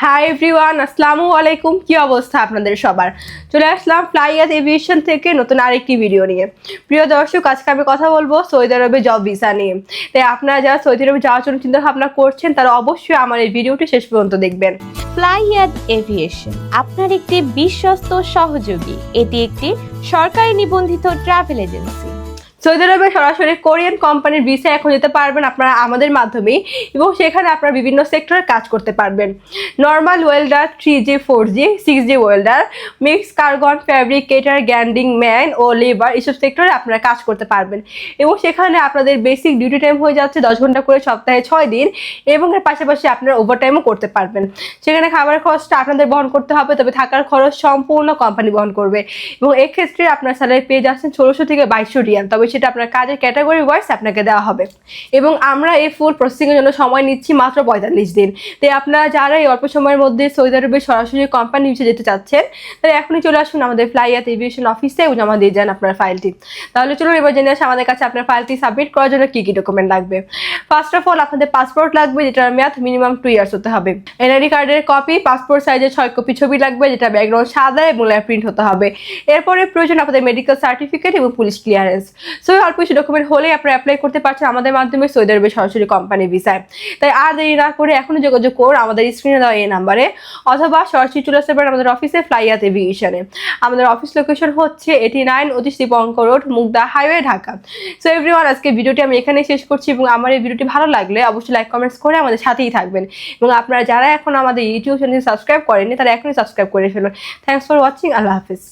Hi everyone, আসসালামু আলাইকুম। কি অবস্থা আপনাদের সবার? চলে আসলাম ফ্লাইয়াত এভিয়েশন থেকে নতুন আরেকটি ভিডিও নিয়ে। প্রিয় দর্শক, আজকে আমি কথা বলবো সৌদি আরবে জব ভিসা নিয়ে। তাই আপনারা যারা সৌদি আরবে যাওয়ার জন্য চিন্তা ভাবনা করছেন তারা অবশ্যই আমার এই ভিডিওটি শেষ পর্যন্ত দেখবেন। ফ্লাইয়াত এভিয়েশন আপনার একটি বিশ্বস্ত সহযোগী। এটি একটি সরকারি নিবন্ধিত ট্রাভেল এজেন্সি। সৌদি আরবে সরাসরি কোরিয়ান কোম্পানির ভিসা এখন দিতে পারবেন আপনারা আমাদের মাধ্যমেই, এবং সেখানে আপনারা বিভিন্ন সেক্টরে কাজ করতে পারবেন। Normal welder, 3G 4G 6G welder, mix কার্গন, ফ্যাব্রিকেটার, গ্যান্ডিং ম্যান ও লেবার, এইসব সেক্টরে আপনারা কাজ করতে পারবেন। এবং সেখানে আপনাদের বেসিক ডিউটি টাইম হয়ে যাচ্ছে 10 ঘন্টা করে সপ্তাহে 6 দিন, এবং এর পাশাপাশি আপনারা ওভারটাইমও করতে পারবেন। সেখানে খাবারের খরচটা আপনাদের বহন করতে হবে, তবে থাকার খরচ সম্পূর্ণ কোম্পানি বহন করবে। এবং এক্ষেত্রে আপনার স্যালারি পেয়ে যাচ্ছেন 1600 থেকে 2200 রিয়াল, তবে সেটা আপনার কাজের ক্যাটাগরি ওয়াইজ আপনাকে দেওয়া হবে। এবং আমরা এই ফুল প্রসেসিংয়ের জন্য সময় নিচ্ছি মাত্র 45 দিন। তাই আপনারা যারা এই অল্প সময়ের মধ্যে সৌদি আরবে সরাসরি কোম্পানি ভিসা যেতে চাচ্ছেন, তাই এখনই চলে আসুন আমাদের ফ্লাইয়াত এভিয়েশন অফিসে এবং জমা দিয়ে যান আপনার ফাইলটি। তাহলে চলুন এবার জেনে আসি আমাদের কাছে আপনার ফাইলটি সাবমিট করার জন্য কী কী ডকুমেন্ট লাগবে। ফার্স্ট অফ অল আপনাদের পাসপোর্ট লাগবে, যেটার মেয়াদ মিনিমাম 2 ইয়ার্স হতে হবে। এনআইডি কার্ডের কপি, পাসপোর্ট সাইজের 6 কপি ছবি লাগবে, যেটা ব্যাকগ্রাউন্ড সাদা এবং ল্যাব প্রিন্ট হতে হবে। এরপরে প্রয়োজন আপনাদের মেডিকেল সার্টিফিকেট এবং পুলিশ ক্লিয়ারেন্স। সো অল্প কিছু ডকুমেন্ট হলে আপনারা অ্যাপ্লাই করতে পারছেন আমাদের মাধ্যমে সৌদি আরবে সরাসরি কোম্পানি ভিসায়। তাই আর দেরি না করে এখনই যোগাযোগ করুন আমাদের স্ক্রিনে দেওয়া এই নাম্বারে, অথবা সরাসরি চলে আসতে পারেন আমাদের অফিসে ফ্লাইয়াত এভিয়েশনে। আমাদের অফিস লোকেশন হচ্ছে 89 Atish Dipankar road, Mugda highway, Dhaka. So everyone, আজকে ভিডিওটি আমি এখানেই শেষ করছি, এবং আমার এই ভিডিওটি ভালো লাগলে অবশ্যই লাইক কমেন্টস করে আমাদের সাথেই থাকবেন। এবং আপনারা যারা এখন আমাদের ইউটিউব চ্যানেল সাবস্ক্রাইব করেননি তারা এখনই সাবস্ক্রাইব করে ফেলুন। Thanks for watching. Allah Hafiz.